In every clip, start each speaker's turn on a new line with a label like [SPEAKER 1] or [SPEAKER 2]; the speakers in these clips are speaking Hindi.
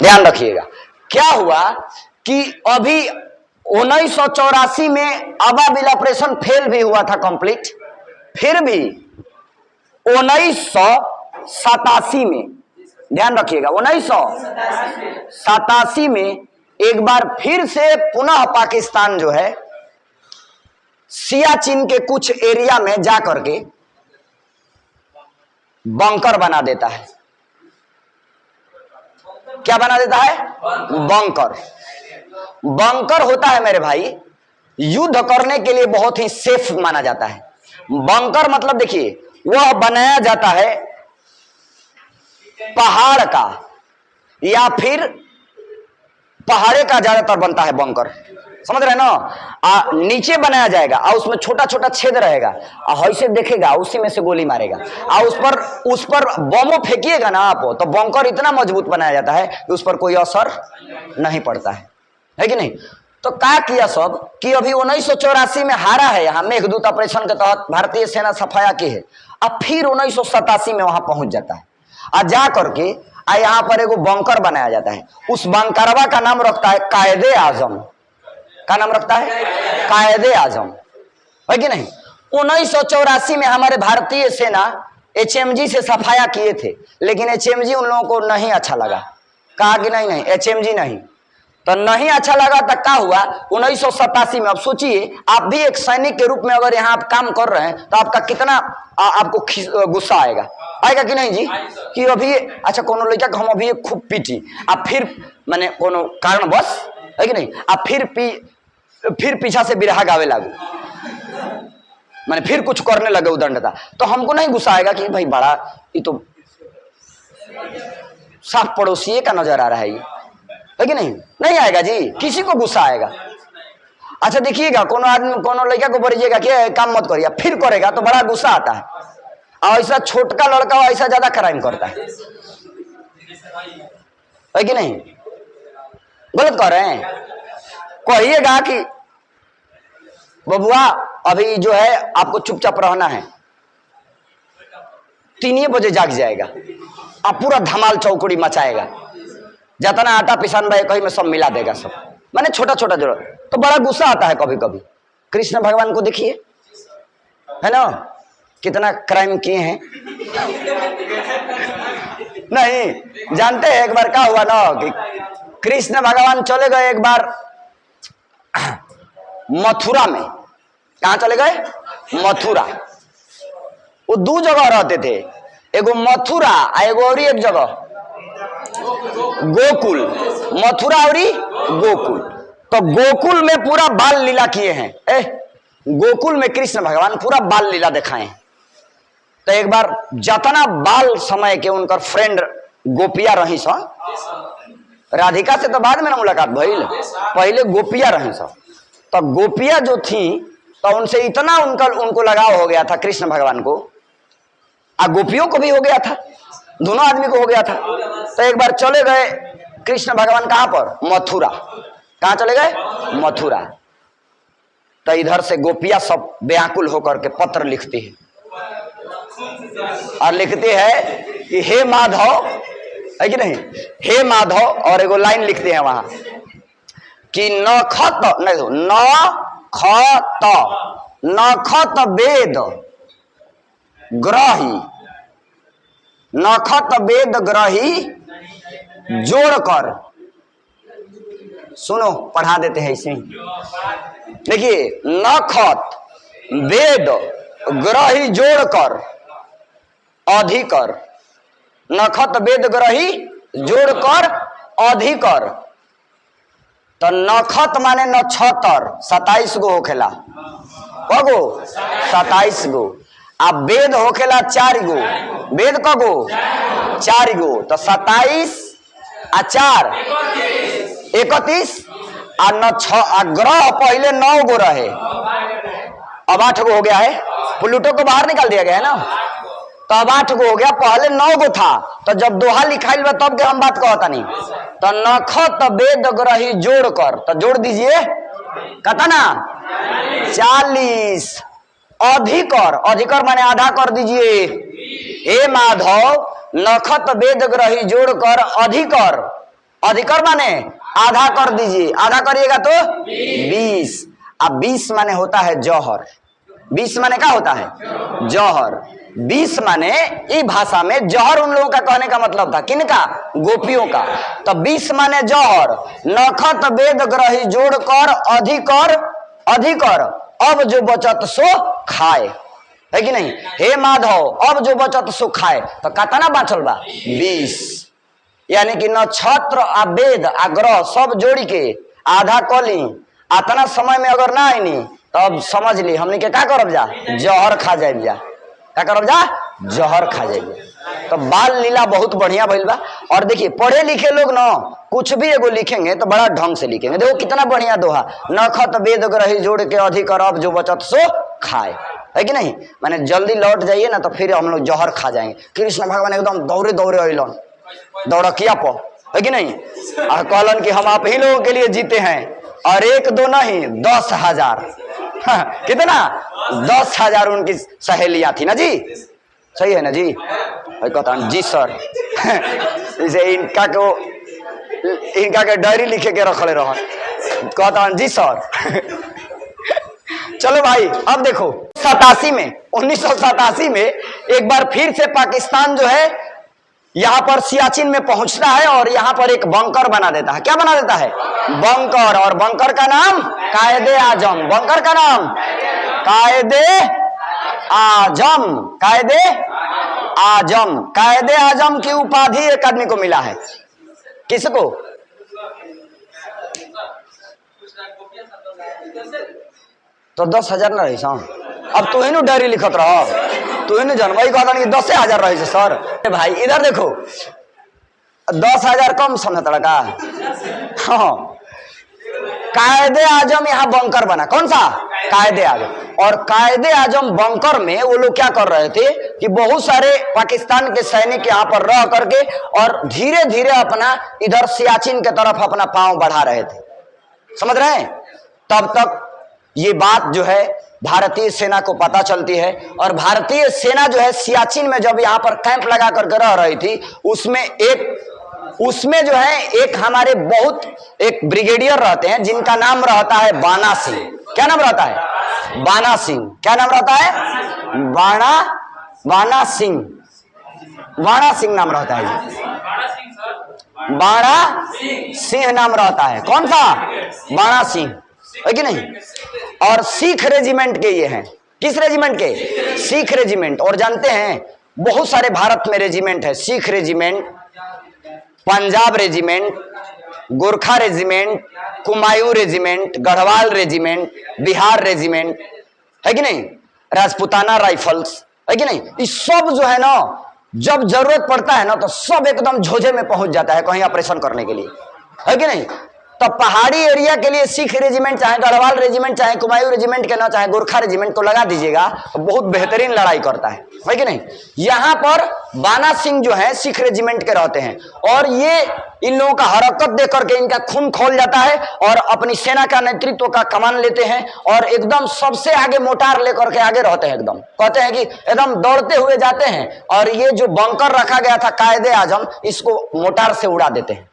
[SPEAKER 1] ध्यान रखिएगा। क्या हुआ कि अभी 1984 में अबाबिल ऑपरेशन फेल भी हुआ था कंप्लीट, फिर भी 1987 में, ध्यान रखिएगा 1987 में एक बार फिर से पुनः पाकिस्तान जो है सियाचिन के कुछ एरिया में जाकर के बंकर बना देता है। क्या बना देता है? बंकर। बंकर होता है मेरे भाई युद्ध करने के लिए बहुत ही सेफ माना जाता है। बंकर मतलब देखिए वह बनाया जाता है पहाड़ का या फिर पहाड़े का ज्यादातर बनता है बंकर, समझ रहे ना। नीचे बनाया जाएगा और उसमें छोटा छोटा छेद रहेगा और ऐसे देखेगा उसी में से गोली मारेगा और उस पर बमों फेंकिएगा ना आप, तो बंकर इतना मजबूत बनाया जाता है कि उस पर कोई असर नहीं पड़ता है कि नहीं। तो क्या किया सब कि अभी 1984 में हारा है यहाँ मेघदूत ऑपरेशन के तहत भारतीय सेना सफाया की है, अब फिर 1987 में वहां पहुंच जाता है और जा करके यहाँ पर एगो बंकर बनाया जाता है। उस बंकरवा का नाम रखता है कायदे आजम। का नाम रखता है? कायदे आजम, है कि नहीं। 1984 में हमारे भारतीय सेना HMG से सफाया किए थे, लेकिन HMG उन लोगों को नहीं अच्छा लगा। कहा कि नहीं HMG नहीं, तो नहीं अच्छा लगा तो क्या हुआ 1987 में। अब सोचिए आप भी एक सैनिक के रूप में अगर यहाँ आप काम कर रहे हैं तो आपका कितना आपको गुस्सा आएगा कि नहीं जी, कि अभी अच्छा कोनो लड़का को हम अभी खूब पीटी आप फिर मैंने कोनो कारण बस, है कि नहीं, आप फिर पीछा से बिरहा गावे लागू, मैंने फिर कुछ करने लगे उदंडता, तो हमको नहीं गुस्सा आएगा कि भाई बड़ा ये तो साफ पड़ोसी का नजर आ रहा है कि नहीं आएगा जी, किसी को गुस्सा आएगा। अच्छा देखिएगा कोनो आदमी कोनो लड़का को बोलिएगा कि काम मत करिए, फिर करेगा तो बड़ा गुस्सा आता है, और ऐसा छोटका लड़का ऐसा ज्यादा क्राइम करता है कि नहीं। गलत कर रहे हैं, कहिएगा कि बबुआ अभी जो है आपको चुपचाप रहना है, 3 बजे जाग जाएगा, आप पूरा धमाल चौकड़ी मचाएगा, जितना आटा पिसान भाई कहीं में सब मिला देगा सब, माने छोटा छोटा जरूरत, तो बड़ा गुस्सा आता है कभी कभी। कृष्ण भगवान को देखिए, है ना, कितना क्राइम किए हैं। नहीं जानते हैं एक बार क्या हुआ ना कि कृष्ण भगवान चले गए एक बार मथुरा में। कहां चले गए? मथुरा। वो 2 जगह रहते थे, एगो मथुरा और एगो और एक जगह गोकुल, मथुरा और गोकुल। तो गोकुल में पूरा बाल लीला किए हैं, गोकुल में कृष्ण भगवान पूरा बाल लीला दिखाए हैं। तो एक बार जतना बाल समय के उनकर फ्रेंड गोपिया रही सा, राधिका से तो बाद में ना मुलाकात भइल, पहले गोपिया रही सा। तो गोपिया जो थी तो उनसे इतना उनको लगाव हो गया था कृष्ण भगवान को, और गोपियों को भी हो गया था, दोनों आदमी को हो गया था। तो एक बार चले गए कृष्ण भगवान कहां पर? मथुरा। कहां चले गए? मथुरा। तो इधर से गोपिया सब व्याकुल होकर के पत्र लिखती है और लिखते हैं कि हे माधव, है कि नहीं, हे माधव, और एगो लाइन लिखते हैं वहां कि नखत वेद ग्रही, नखत वेद ग्रही जोड़कर, सुनो पढ़ा देते हैं इसे, देखिए, नखत वेद ग्रही जोड़कर अधिकर, नखत वेद ग्रही जोड़कर अधिकर। तो नखत माने नक्षत्र 27 गो होखेला, कगो? 27 गो। आ वेद होखेला 4 गो, वेद कगो? 4 गो। तो 27 आ 4 31 आ ग्रह पहले 9 गो रहे, अब 8 गो हो गया है, प्लूटो को बाहर निकाल दिया गया है ना, तो अब 8 गो हो गया, पहले 9 गो था। तो जब दोहा लिखाइल बा तब के हम बात कहता नहीं। तो नखत वेद ग्रही जोड़कर, तो जोड़ दीजिए कतना? 40। अधिकर, अधिकर माने आधा कर दीजिए। हे माधव, नखत वेद ग्रही जोड़कर अधिकर, अधिकर माने आधा कर दीजिए, आधा करिएगा तो 20। अब 20 माने होता है जौहर। 20 माने क्या होता है? जौहर। 20 माने इस भाषा में जौहर उन लोगों का कहने का मतलब था, किनका? गोपियों का। तो 20 माने जौहर। नखत वेद ग्रही जोड़ कर अधिकर, अधिकर अब जो बचत सो खाए, है कि नहीं? हे माधव अब जो बचत सो खाए। तो कितना बाँचल बा? 20। यानी कि नक्षत्र आ वेद आ ग्रह सब जोड़ी के आधा कली, आतना समय में अगर ना आईनी तो अब समझ ली हमने के क्या करब जा? जहर खा जाए जा। क्या करब जा? जहर खा जाए। तो बाल लीला बहुत बढ़िया भइल बा। और देखिए पढ़े लिखे लोग ना कुछ भी एगो लिखेंगे तो बड़ा ढंग से लिखेंगे। देखो कितना बढ़िया दोहा, नखत वेद ग्रही जोड़ के अधिकर अब जो बचत सो खाए, है कि नहीं? माने जल्दी लौट जाइए ना तो फिर हम लोग जहर खा जाएंगे। कृष्ण भगवान एकदम दौड़े दौड़े अलन दौड़किया पर, है कि नहीं? और कहलन कि हम आप ही लोगों के लिए जीते हैं, और 1-2 नहीं 10,000। हाँ, कितना? 10,000 उनकी सहेलियां थी ना जी। सही है ना जी? कहता जी सर। इसे इनका के डायरी लिखे के रखले रह, कहता जी सर। चलो भाई अब देखो 87 में 1987 में एक बार फिर से पाकिस्तान जो है यहां पर सियाचिन में पहुंचता है और यहां पर एक बंकर बना देता है। क्या बना देता है? बंकर। और बंकर का नाम कायदे आजम। बंकर का नाम कायदे आजम। कायदे आजम। कायदे आजम की उपाधि एक आदमी को मिला है। किसको? तो 10,000 ना रही सा। अब तू ही डायरी लिखत रह, तू ही जनवरी कहता कि 10,000 रही सर। भाई इधर देखो 10,000 कम समझता का? हाँ, कायदे आजम यहाँ बंकर बना। कौन सा? कायदे आजम। और कायदे आजम बंकर में वो लोग क्या कर रहे थे कि बहुत सारे पाकिस्तान के सैनिक यहाँ पर रह करके और धीरे धीरे अपना इधर सियाचिन के तरफ अपना पांव बढ़ा रहे थे। समझ रहे हैं? तब तक ये बात जो है भारतीय सेना को पता चलती है और भारतीय सेना जो है सियाचिन में जब यहाँ पर कैंप लगा करके रह रही थी उसमें जो है एक हमारे बहुत एक ब्रिगेडियर रहते हैं जिनका नाम रहता है बाणा सिंह। क्या नाम रहता है? बाणा सिंह। क्या नाम रहता है? बाणा सिंह। बाणा सिंह नाम रहता है। बाणा सिंह नाम रहता है। कौन सा? बाणा सिंह, है कि नहीं? और सिख रेजिमेंट के ये हैं। किस रेजिमेंट के? सिख रेजिमेंट। और जानते हैं बहुत सारे भारत में रेजिमेंट है। Sikh regiment, Punjab regiment, Gorkha regiment, Kumaon regiment, Garhwal regiment, Bihar regiment, है कि नहीं? राजपुताना राइफल्स, है कि नहीं? ये सब जो है ना जब जरूरत पड़ता है ना तो सब एकदम झोझे में पहुंच जाता है कहीं ऑपरेशन करने के लिए, है कि नहीं? तो पहाड़ी एरिया के लिए सिख रेजिमेंट चाहे गढ़वाल रेजिमेंट चाहे कुमायूं रेजिमेंट के ना चाहे गोरखा रेजिमेंट को लगा दीजिएगा तो बहुत बेहतरीन लड़ाई करता है कि नहीं? यहाँ पर बाणा सिंह जो है सिख रेजिमेंट के रहते हैं और ये इन लोगों का हरकत देख करके इनका खून खोल जाता है और अपनी सेना का नेतृत्व का कमान लेते हैं और एकदम सबसे आगे मोटार लेकर के आगे रहते हैं। एकदम कहते हैं कि एकदम दौड़ते हुए जाते हैं और ये जो बंकर रखा गया था कायदे आजम इसको मोटार से उड़ा देते हैं।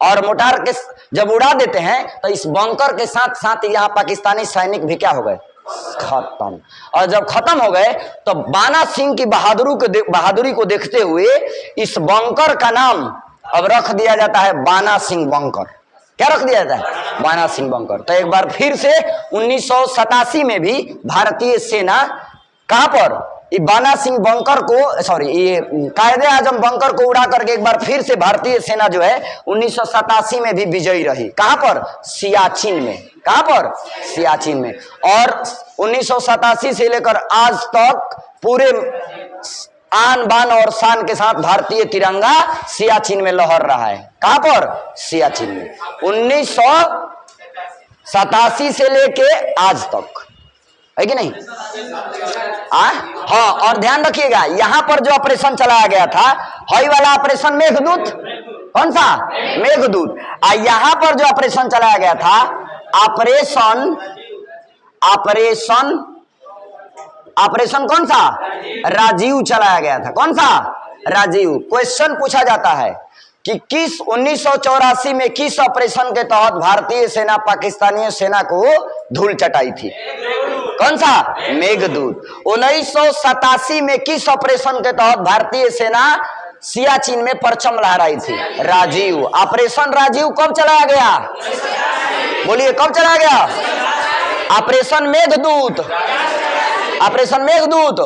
[SPEAKER 1] और मोटार के जब उड़ा देते हैं तो इस बंकर के साथ साथ यहाँ पाकिस्तानी सैनिक भी क्या हो गए? खत्म। और जब खत्म हो गए तो बाणा सिंह की बहादुरी को देखते हुए इस बंकर का नाम अब रख दिया जाता है बाणा सिंह बंकर। क्या रख दिया जाता है? बाणा सिंह बंकर। तो एक बार फिर से 1987 में भी भारतीय सेना कहां पर ये बाणा सिंह बंकर को ये कायदे आजम बंकर को उड़ा करके एक बार फिर से भारतीय सेना जो है 1987 में भी विजयी रही। कहां पर? सियाचिन में। कहां पर? सियाचिन में। और 1987 से लेकर आज तक पूरे आन बान और शान के साथ भारतीय तिरंगा सियाचिन में लहर रहा है। कहां पर? सियाचिन में। 1987 से लेके आज तक, है कि नहीं? हाँ, और ध्यान रखिएगा यहां पर जो ऑपरेशन चलाया गया था हई वाला ऑपरेशन मेघदूत। कौन सा? मेघदूत। यहां पर जो ऑपरेशन चलाया गया था ऑपरेशन कौन सा? राजीव चलाया गया था। कौन सा? राजीव। क्वेश्चन पूछा जाता है कि 1984 में किस ऑपरेशन के तहत भारतीय सेना पाकिस्तानी सेना को धूल चटाई थी? कौन सा? मेघदूत। 1987 में किस ऑपरेशन के तहत भारतीय सेना सियाचिन में परचम लहराई थी? राजीव। ऑपरेशन राजीव कब चलाया गया? बोलिए कब चलाया गया? ऑपरेशन मेघदूत। ऑपरेशन मेघदूत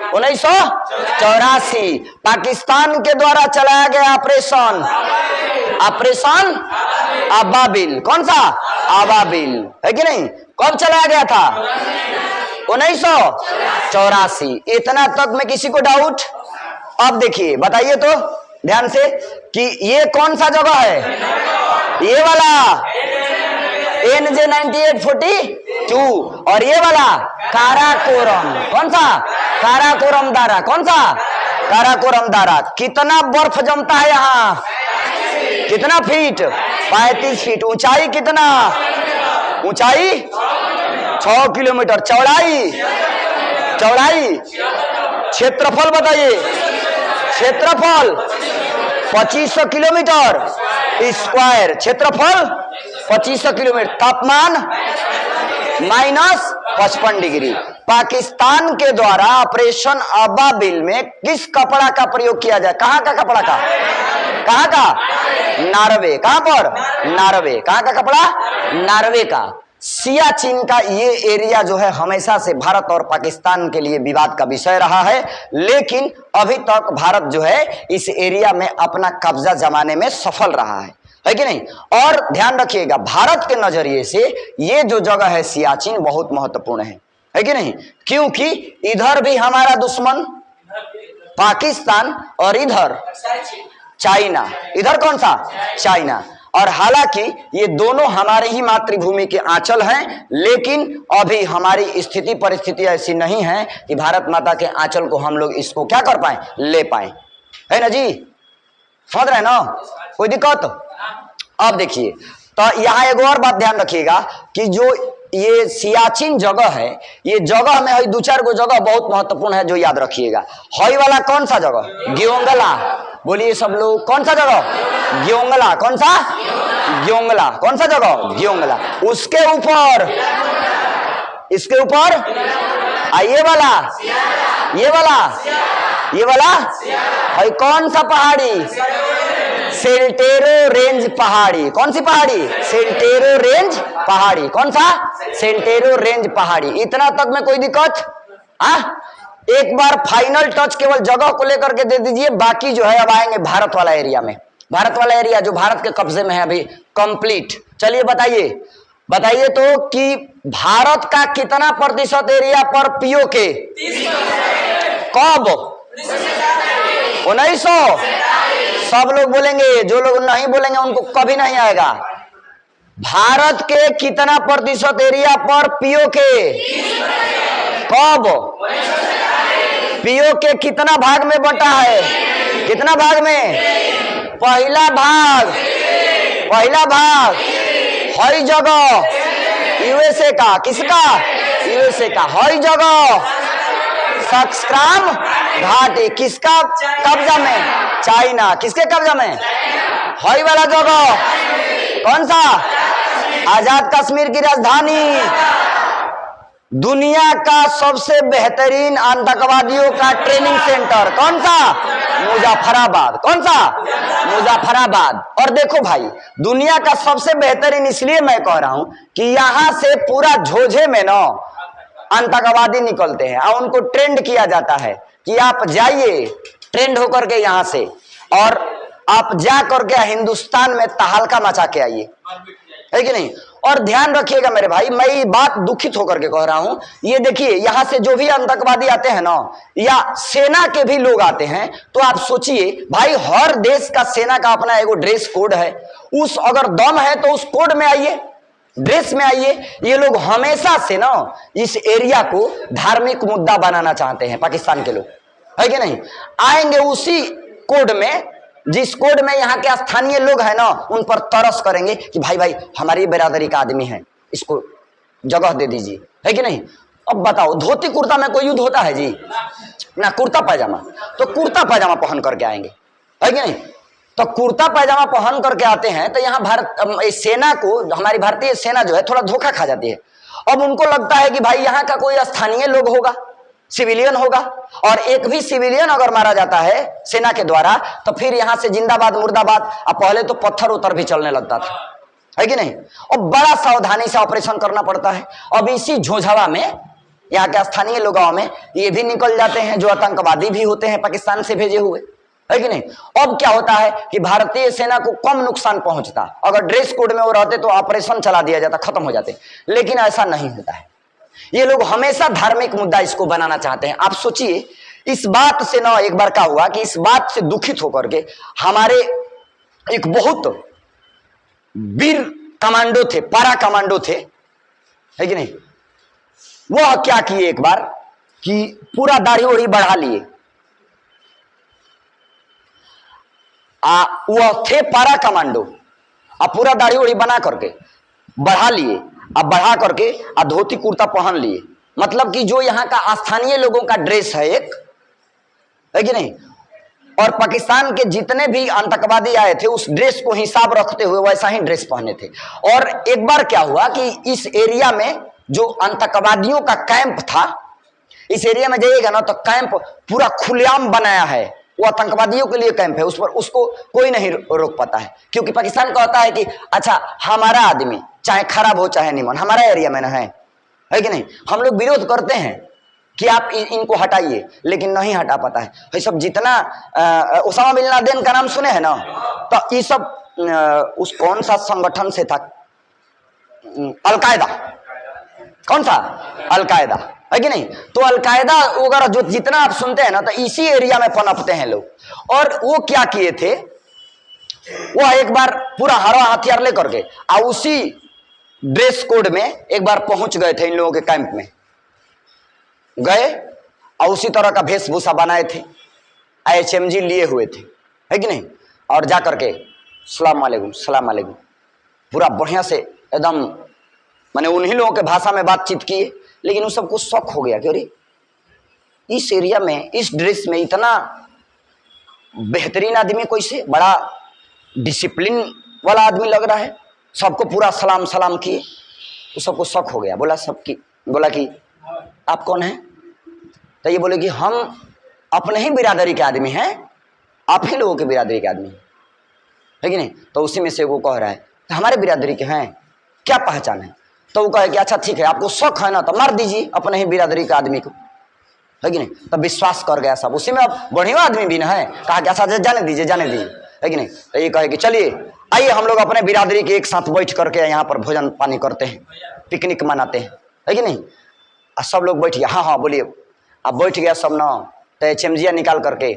[SPEAKER 1] 1984 पाकिस्तान के द्वारा चलाया गया ऑपरेशन, ऑपरेशन अबाबिल। कौन सा? अबाबिल, है कि नहीं? कब चलाया गया था? 1984। इतना तक में किसी को डाउट? अब देखिए, बताइए तो ध्यान से कि ये कौन सा जगह है? ये वाला NJ 9842 और ये वाला काराकोरम। कौन सा? काराकोरम दारा। कौन सा? काराकोरम दारा। कितना बर्फ जमता है यहाँ? कितना फीट? 35 फीट। ऊंचाई कितना? ऊंचाई 6 किलोमीटर। चौड़ाई? चौड़ाई? क्षेत्रफल बताइए। क्षेत्रफल 2500 किलोमीटर स्क्वायर। क्षेत्रफल 2500 किलोमीटर। तापमान -55 डिग्री। पाकिस्तान के द्वारा ऑपरेशन अबाबिल में किस कपड़ा का प्रयोग किया जाए? कहां का कपड़ा का? कहां का? नॉर्वे। कहां पर? नॉर्वे। कहां का कपड़ा? नॉर्वे का। सियाचिन का ये एरिया जो है हमेशा से भारत और पाकिस्तान के लिए विवाद का विषय रहा है, लेकिन अभी तक भारत जो है इस एरिया में अपना कब्जा जमाने में सफल रहा है कि नहीं? और ध्यान रखिएगा, भारत के नजरिए से ये जो जगह है सियाचिन बहुत महत्वपूर्ण है कि नहीं? क्योंकि इधर भी हमारा दुश्मन पाकिस्तान और इधर चाइना। इधर कौन सा? चाइना। और हालांकि ये दोनों हमारे ही मातृभूमि के आंचल हैं, लेकिन अभी हमारी स्थिति परिस्थिति ऐसी नहीं है कि भारत माता के आंचल को हम लोग इसको क्या कर पाए? ले पाए, है ना जी? समझ रहे ना? कोई दिक्कत? अब देखिए, तो यहाँ एक और बात ध्यान रखिएगा कि जो ये सियाचिन जगह है, ये जगह में है 2-4 गो जगह बहुत महत्वपूर्ण है जो याद रखिएगा। हई वाला कौन सा जगह? ग्योंगला। बोलिए सब लोग, कौन सा जगह? ग्योंगला। कौन सा? ग्योंगला। कौन सा जगह? ग्योंगला। उसके ऊपर, इसके ऊपर ये वाला, ये वाला, ये वाला है कौन सा पहाड़ी? सेल्टेरो रेंज पहाड़ी। कौन सी पहाड़ी? सेल्टेरो रेंज पहाड़ी। कौन सा? सेल्टेरो रेंज पहाड़ी। इतना तक में कोई दिक्कत? एक बार फाइनल टच केवल जगह को लेकर के दे दीजिए, बाकी जो है अब आएंगे भारत वाला एरिया में। भारत वाला एरिया जो भारत के कब्जे में है अभी कंप्लीट। चलिए बताइए, बताइए तो कि भारत का कितना प्रतिशत एरिया पर पीओके? कब? 1900। सब लोग बोलेंगे, जो लोग नहीं बोलेंगे उनको कभी नहीं आएगा। भारत के कितना प्रतिशत एरिया पर पीओके? कब? पीओके कितना भाग में बंटा है? कितना भाग में? पहला भाग, पहला भाग हई जगह यूएसए का। किसका? यूएसए का। हई जगह सक्सक्राम घाटी किसका कब्जा में? चाइना। किसके कब्जा में? हई वाला जगह कौन सा? आजाद कश्मीर की राजधानी, दुनिया का सबसे बेहतरीन आतंकवादियों का ट्रेनिंग सेंटर कौन सा? मुजफ्फराबाद। कौन सा? मुजफ्फराबाद। और देखो भाई, दुनिया का सबसे बेहतरीन इसलिए मैं कह रहा हूं कि यहां से पूरा झोझे में ना आतंकवादी निकलते हैं और उनको ट्रेंड किया जाता है कि आप जाइए ट्रेंड होकर के यहां से, और आप जा करके हिंदुस्तान में तहलका मचा के आइए, है कि नहीं? और ध्यान रखिएगा मेरे भाई, मैं ये बात दुखित होकर के कह रहा हूं। ये देखिए, यहां से जो भी आतंकवादी आते हैं ना, या सेना के भी लोग आते हैं, तो आप सोचिए भाई, हर देश का सेना का अपना एगो ड्रेस कोड है। उस अगर दम है तो उस कोड में आइए, ड्रेस में आइए। ये लोग हमेशा से ना इस एरिया को धार्मिक मुद्दा बनाना चाहते हैं, पाकिस्तान के लोग, है कि नहीं? आएंगे उसी कोड में, जिस कोड में यहाँ के स्थानीय लोग हैं ना, उन पर तरस करेंगे कि भाई भाई हमारी बिरादरी का आदमी है, इसको जगह दे दीजिए, है कि नहीं? अब बताओ, धोती कुर्ता में कोई युद्ध होता है जी? ना, कुर्ता पैजामा। तो कुर्ता पैजामा पहन करके आएंगे, है कि नहीं? तो कुर्ता पैजामा पहन करके आते हैं, तो यहाँ भारत सेना को, हमारी भारतीय सेना जो है थोड़ा धोखा खा जाती है। अब उनको लगता है कि भाई यहाँ का कोई स्थानीय लोग होगा, सिविलियन होगा, और एक भी सिविलियन अगर मारा जाता है सेना के द्वारा तो फिर यहाँ से जिंदाबाद मुर्दाबाद। अब पहले तो पत्थर उतर भी चलने लगता था, है कि नहीं, और बड़ा सावधानी से ऑपरेशन करना पड़ता है। अब इसी झोझावा में यहाँ के स्थानीय लोगों में ये भी निकल जाते हैं जो आतंकवादी भी होते हैं पाकिस्तान से भेजे हुए, है कि नहीं। अब क्या होता है कि भारतीय सेना को कम नुकसान पहुंचता, अगर ड्रेस कोड में वो रहते तो ऑपरेशन चला दिया जाता, खत्म हो जाते, लेकिन ऐसा नहीं होता है। ये लोग हमेशा धार्मिक मुद्दा इसको बनाना चाहते हैं। आप सोचिए, इस बात से ना एक बार क्या हुआ कि इस बात से दुखित होकर के हमारे एक बहुत वीर कमांडो थे, पारा कमांडो थे, है कि नहीं, वह क्या किए एक बार कि पूरा दाढ़ी ओढ़ी बढ़ा लिए। वह थे पारा कमांडो, अब पूरा दाढ़ी ओढ़ी बना करके बढ़ा लिए, अब बढ़ा करके धोती कुर्ता पहन लिए, मतलब कि जो यहाँ का स्थानीय लोगों का ड्रेस है एक, है कि नहीं, और पाकिस्तान के जितने भी आतंकवादी आए थे उस ड्रेस को हिसाब रखते हुए वैसा ही ड्रेस पहने थे। और एक बार क्या हुआ कि इस एरिया में जो आतंकवादियों का कैंप था, इस एरिया में जाइएगा ना तो कैंप पूरा खुलेआम बनाया है, वो आतंकवादियों के लिए कैंप है, उस पर उसको कोई नहीं रोक पाता है, क्योंकि पाकिस्तान कहता है कि अच्छा हमारा आदमी चाहे खराब हो चाहे निमन हमारा एरिया में ना है कि नहीं। हम लोग विरोध करते हैं कि आप इनको हटाइए, लेकिन नहीं हटा पाता है। ये सब जितना ओसामा बिन लादेन का नाम सुने हैं ना, तो ये सब उस कौन सा संगठन से था, अलकायदा, कौन सा, अलकायदा, है कि नहीं। तो अलकायदा वगैरह जो जितना आप सुनते हैं ना, तो इसी एरिया में पनपते हैं लोग। और वो क्या किए थे, वो एक बार पूरा हरा हथियार लेकर के उसी ड्रेस कोड में एक बार पहुंच गए थे, इन लोगों के कैंप में गए और उसी तरह का वेशभूषा बनाए थे, HMG लिए हुए थे, है कि नहीं, और जा करके सलाम वालेकुम सलाम वालेकुम पूरा बढ़िया से एकदम मैंने उन्हीं लोगों के भाषा में बातचीत किए। लेकिन उन सबको शौक हो गया कि अरे इस एरिया में इस ड्रेस में इतना बेहतरीन आदमी कैसे, बड़ा डिसिप्लिन वाला आदमी लग रहा है, सबको पूरा सलाम सलाम किए। तो सबको शौक हो गया, बोला कि आप कौन हैं, तो ये बोले कि हम अपने ही बिरादरी के आदमी हैं, आप ही लोगों के बिरादरी के आदमी, है कि नहीं। तो उसी में से वो कह रहा है तो हमारे बिरादरी के हैं, क्या पहचान है, तो वो कहे कि अच्छा ठीक है आपको शौक है ना तो मार दीजिए अपने ही बिरादरी के आदमी को, है कि नहीं। तब विश्वास कर गया सब, उसी में अब बढ़िया आदमी भी ना है, कहा कि अच्छा जाने दीजिए, है कि नहीं। तो ये कहे कि चलिए आइए हम लोग अपने बिरादरी के एक साथ बैठ करके यहाँ पर भोजन पानी करते हैं, पिकनिक मनाते हैं, है कि नहीं। सब लोग बैठ गया, हाँ हाँ बोलिए। अब बैठ गया सब ना, तो HMG निकाल करके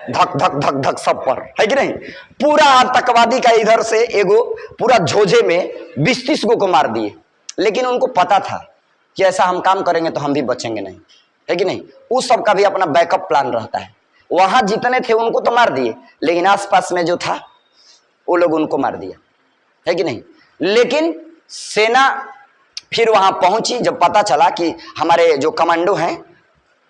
[SPEAKER 1] धक धक धक धक सब पर, है कि नहीं। पूरा आतंकवादी का इधर से एगो पूरा झोझे में 20-30 को मार दिए। लेकिन उनको पता था कि ऐसा हम काम करेंगे तो हम भी बचेंगे नहीं, है कि नहीं। उस सब का भी अपना बैकअप प्लान रहता है। वहां जितने थे उनको तो मार दिए, लेकिन आसपास में जो था वो लोग उनको मार दिया, है कि नहीं। लेकिन सेना फिर वहां पहुंची, जब पता चला कि हमारे जो कमांडो हैं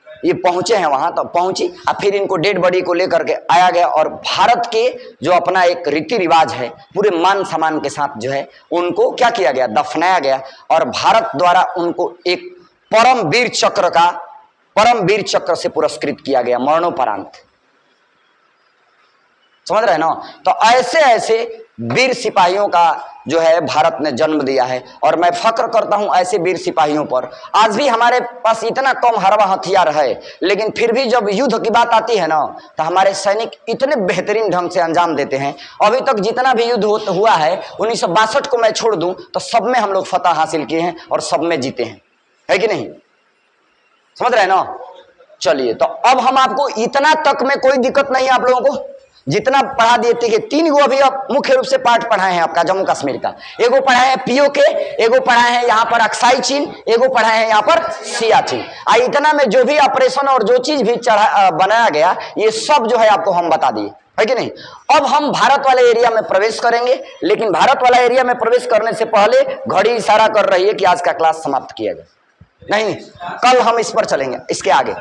[SPEAKER 1] ये पहुंचे हैं वहां, तो पहुंची और फिर इनको डेड बॉडी को लेकर के आया गया। और भारत के जो अपना एक रीति रिवाज है पूरे मान सम्मान के साथ जो है उनको क्या किया गया, दफनाया गया। और भारत द्वारा उनको एक परम वीर चक्र से पुरस्कृत किया गया मरणोपरांत, समझ रहे हैं ना। तो ऐसे ऐसे वीर सिपाहियों का जो है भारत ने जन्म दिया है, और मैं फक्र करता हूं ऐसे वीर सिपाहियों पर। आज भी हमारे पास इतना कम हरवा हथियार है, लेकिन फिर भी जब युद्ध की बात आती है ना, तो हमारे सैनिक इतने बेहतरीन ढंग से अंजाम देते हैं। अभी तक जितना भी युद्ध हुआ है 1962 को मैं छोड़ दूं तो सब में हम लोग फतह हासिल किए हैं और सब में जीते हैं, है कि नहीं, समझ रहे हैं ना। चलिए, तो अब हम आपको इतना तक में कोई दिक्कत नहीं है आप लोगों को, जितना पढ़ा दिए थे। 3 गो अभी अब मुख्य रूप से पार्ट पढ़ाए हैं आपका जम्मू कश्मीर का। एगो पढ़ाए हैं POK, एगो पढ़ाए हैं यहाँ पर अक्साई चीन, एगो पढ़ाए हैं यहाँ पर सियाचिन। इतना में जो भी ऑपरेशन और जो चीज भी बनाया गया ये सब जो है आपको हम बता दिए, है कि नहीं। अब हम भारत वाले एरिया में प्रवेश करेंगे, लेकिन भारत वाला एरिया में प्रवेश करने से पहले घड़ी इशारा कर रही है कि आज का क्लास समाप्त किया जाए। नहीं, कल हम इस पर चलेंगे, इसके आगे